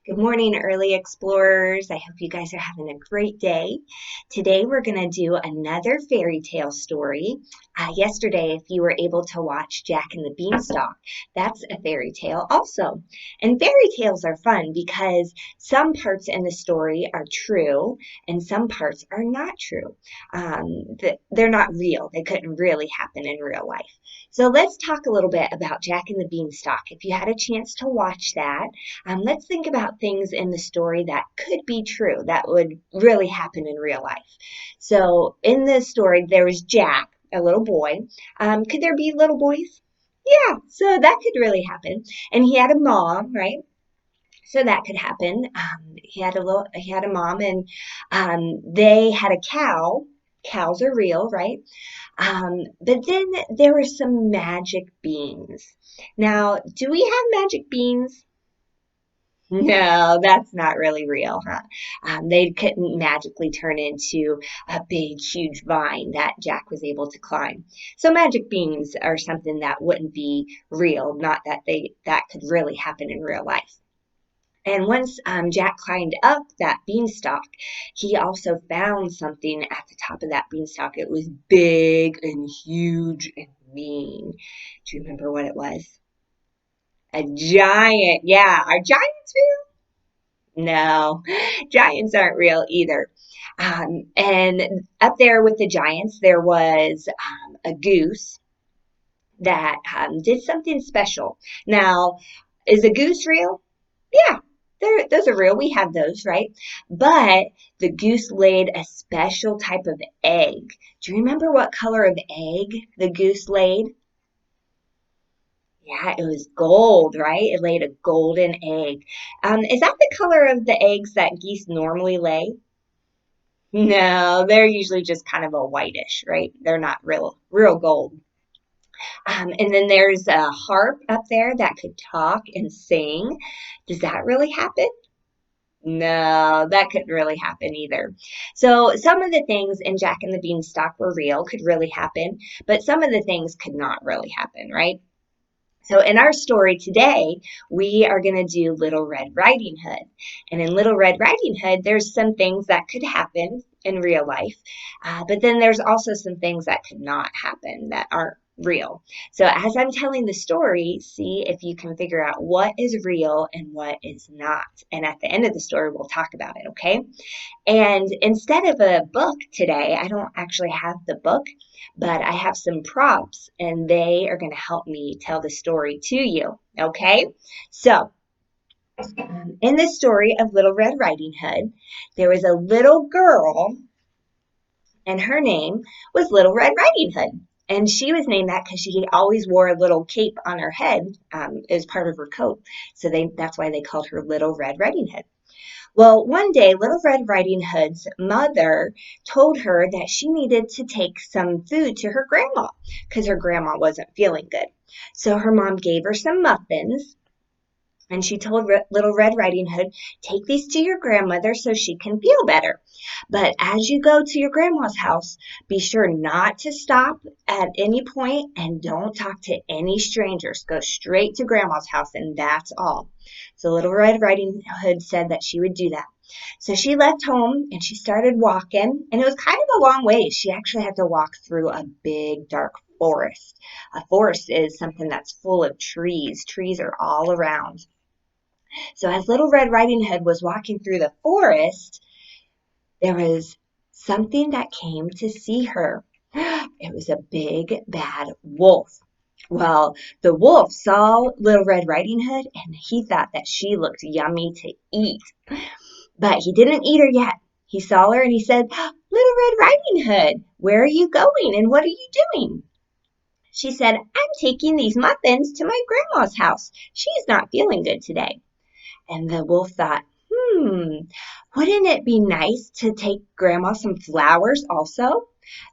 Good morning, early explorers. I hope you guys are having a great day. Today we're going to do another fairy tale story. Yesterday, if you were able to watch Jack and the Beanstalk, that's a fairy tale also. And fairy tales are fun because some parts in the story are true and some parts are not true. They're not real. They couldn't really happen in real life. So let's talk a little bit about Jack and the Beanstalk. If you had a chance to watch that, let's think about things in the story that could be true, that would really happen in real life. So, in the story, there was Jack, a little boy. Could there be little boys? Yeah, so that could really happen. And he had a mom, right? So that could happen. He had a mom, and they had a cow. Cows are real, right? But then there were some magic beans. Now, do we have magic beans? No, that's not really real, huh? They couldn't magically turn into a big, huge vine that Jack was able to climb. So magic beans are something that wouldn't be real, not that that could really happen in real life. And once Jack climbed up that beanstalk, he also found something at the top of that beanstalk. It was big and huge and mean. Do you remember what it was? A giant. Yeah, are giants real? No, giants aren't real either. And up there with the giants, there was a goose that did something special. Now, is a goose real? Yeah, those are real. We have those, right? But the goose laid a special type of egg. Do you remember what color of egg the goose laid? Yeah, it was gold, right? It laid a golden egg. Is that the color of the eggs that geese normally lay? No, they're usually just kind of a whitish, right? They're not real gold. And then there's a harp up there that could talk and sing. Does that really happen? No, that couldn't really happen either. So some of the things in Jack and the Beanstalk were real, could really happen, but some of the things could not really happen, right? So in our story today, we are going to do Little Red Riding Hood. And in Little Red Riding Hood, there's some things that could happen in real life, but then there's also some things that could not happen that aren't real. So as I'm telling the story, see if you can figure out what is real and what is not. And at the end of the story, we'll talk about it, okay? And instead of a book today, I don't actually have the book, but I have some props and they are going to help me tell the story to you. Okay? So, in the story of Little Red Riding Hood, there was a little girl and her name was Little Red Riding Hood. And she was named that because she always wore a little cape on her head as part of her coat. So that's why they called her Little Red Riding Hood. Well, one day, Little Red Riding Hood's mother told her that she needed to take some food to her grandma because her grandma wasn't feeling good. So her mom gave her some muffins and she told Little Red Riding Hood, take these to your grandmother so she can feel better. But as you go to your grandma's house, be sure not to stop at any point and don't talk to any strangers. Go straight to grandma's house and that's all. So Little Red Riding Hood said that she would do that. So she left home and she started walking, and it was kind of a long way. She actually had to walk through a big, dark forest. A forest is something that's full of trees. Trees are all around. So as Little Red Riding Hood was walking through the forest, there was something that came to see her. It was a big, bad wolf. Well, the wolf saw Little Red Riding Hood and he thought that she looked yummy to eat. But he didn't eat her yet. He saw her and he said, Little Red Riding Hood, where are you going and what are you doing? She said, I'm taking these muffins to my grandma's house. She's not feeling good today. And the wolf thought, wouldn't it be nice to take Grandma some flowers also?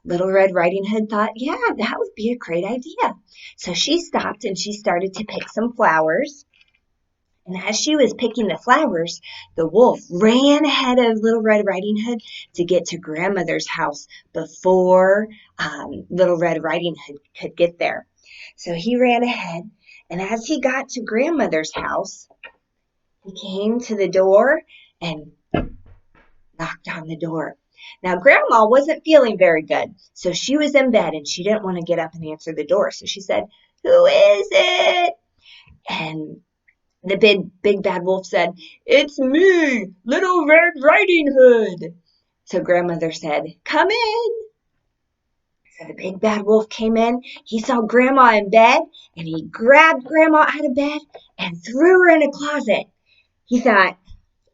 Little Red Riding Hood thought, yeah, that would be a great idea. So she stopped and she started to pick some flowers. And as she was picking the flowers, the wolf ran ahead of Little Red Riding Hood to get to Grandmother's house before Little Red Riding Hood could get there. So he ran ahead, and as he got to Grandmother's house, He came to the door and knocked on the door. Now, Grandma wasn't feeling very good, so she was in bed and she didn't want to get up and answer the door. So she said, "Who is it?" And the big bad wolf said, "It's me, Little Red Riding Hood." So Grandmother said, "Come in." So the big bad wolf came in. He saw Grandma in bed and he grabbed Grandma out of bed and threw her in a closet. He thought,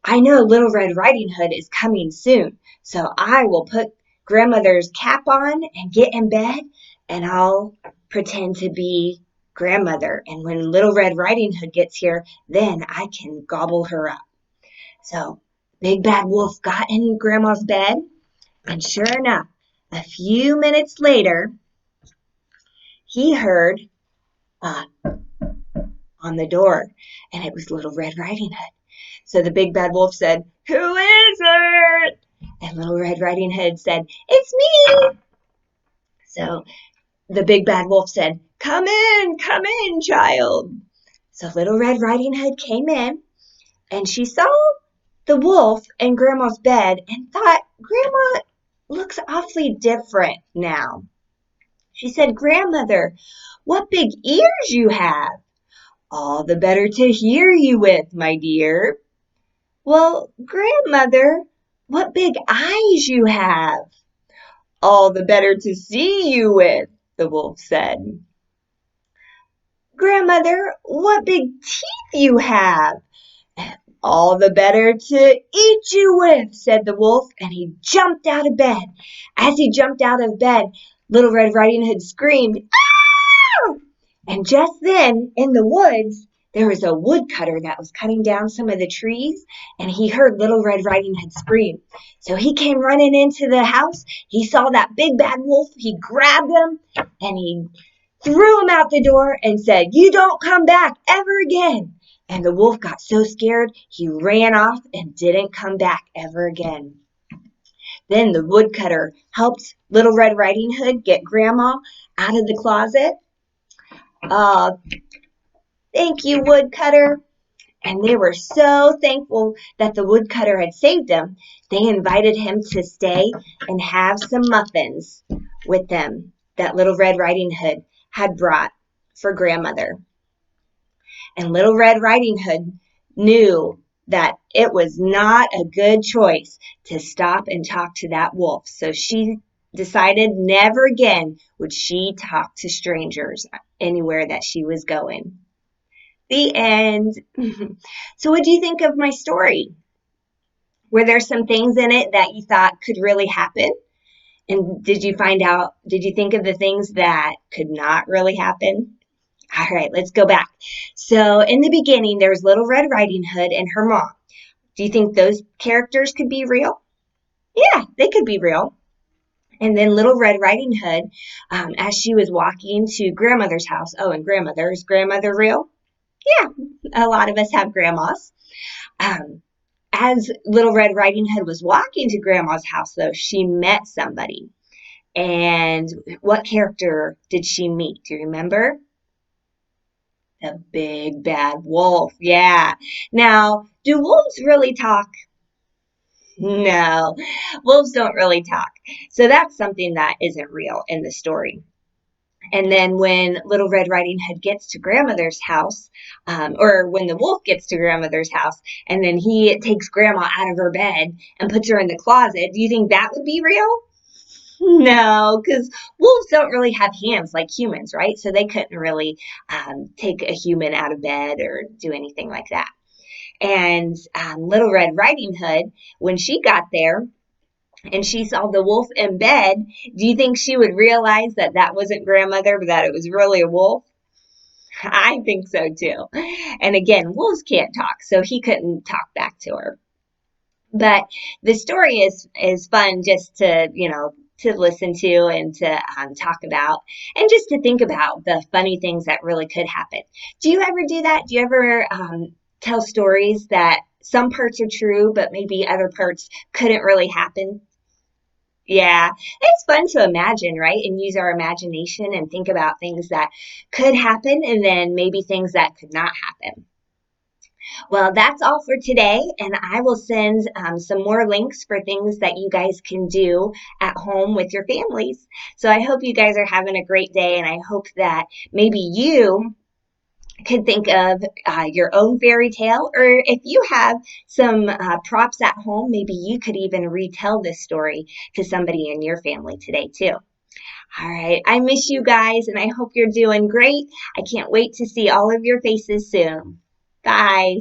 "I know Little Red Riding Hood is coming soon, so I will put Grandmother's cap on and get in bed and I'll pretend to be Grandmother. And when Little Red Riding Hood gets here, then I can gobble her up." So Big Bad Wolf got in Grandma's bed, and sure enough, a few minutes later, he heard uh, on the door, and it was Little Red Riding Hood. So the Big Bad Wolf said, "Who is it?" And Little Red Riding Hood said, "It's me." So the Big Bad Wolf said, come in, child." So Little Red Riding Hood came in, and she saw the wolf in Grandma's bed and thought, "Grandma looks awfully different now." She said, "Grandmother, what big ears you have." "All the better to hear you with, my dear." "Well, Grandmother, what big eyes you have." "All the better to see you with," the wolf said. "Grandmother, what big teeth you have." "All the better to eat you with," said the wolf, and he jumped out of bed. As he jumped out of bed, Little Red Riding Hood screamed, "Ah!" And just then, in the woods, there was a woodcutter that was cutting down some of the trees, and he heard Little Red Riding Hood scream. So he came running into the house. He saw that big bad wolf. He grabbed him, and he threw him out the door and said, "You don't come back ever again." And the wolf got so scared, he ran off and didn't come back ever again. Then the woodcutter helped Little Red Riding Hood get Grandma out of the closet. "Uh, thank you, woodcutter." And they were so thankful that the woodcutter had saved them, they invited him to stay and have some muffins with them that Little Red Riding Hood had brought for Grandmother. And Little Red Riding Hood knew that it was not a good choice to stop and talk to that wolf. So she decided never again would she talk to strangers anywhere that she was going. The end. So what do you think of my story? Were there some things in it that you thought could really happen? And did you think of the things that could not really happen? All right, let's go back. So in the beginning, there's Little Red Riding Hood and her mom. Do you think those characters could be real? Yeah, they could be real. And then Little Red Riding Hood, as she was walking to Grandmother's house. Oh, and is grandmother real? Yeah, a lot of us have grandmas. Um, as Little Red Riding Hood was walking to Grandma's house, though, she met somebody. And what character did she meet? Do you remember? The big bad wolf. Yeah. Now, do wolves really talk? No, wolves don't really talk. So that's something that isn't real in the story. And then when Little Red Riding Hood gets to Grandmother's house, or when the wolf gets to Grandmother's house, and then he takes Grandma out of her bed and puts her in the closet, do you think that would be real? No, because wolves don't really have hands like humans, right? So they couldn't really take a human out of bed or do anything like that. And Little Red Riding Hood, when she got there and she saw the wolf in bed, do you think she would realize that that wasn't grandmother, but that it was really a wolf? I think so too. And again, wolves can't talk, so he couldn't talk back to her. But the story is fun just to to listen to and to talk about and just to think about the funny things that really could happen. Do you ever do that? Do you ever tell stories that some parts are true, but maybe other parts couldn't really happen? Yeah, it's fun to imagine, right? And use our imagination and think about things that could happen and then maybe things that could not happen. Well, that's all for today, and I will send some more links for things that you guys can do at home with your families. So I hope you guys are having a great day, and I hope that maybe you could think of your own fairy tale, or if you have some props at home, maybe you could even retell this story to somebody in your family today, too. All right, I miss you guys, and I hope you're doing great. I can't wait to see all of your faces soon. Bye.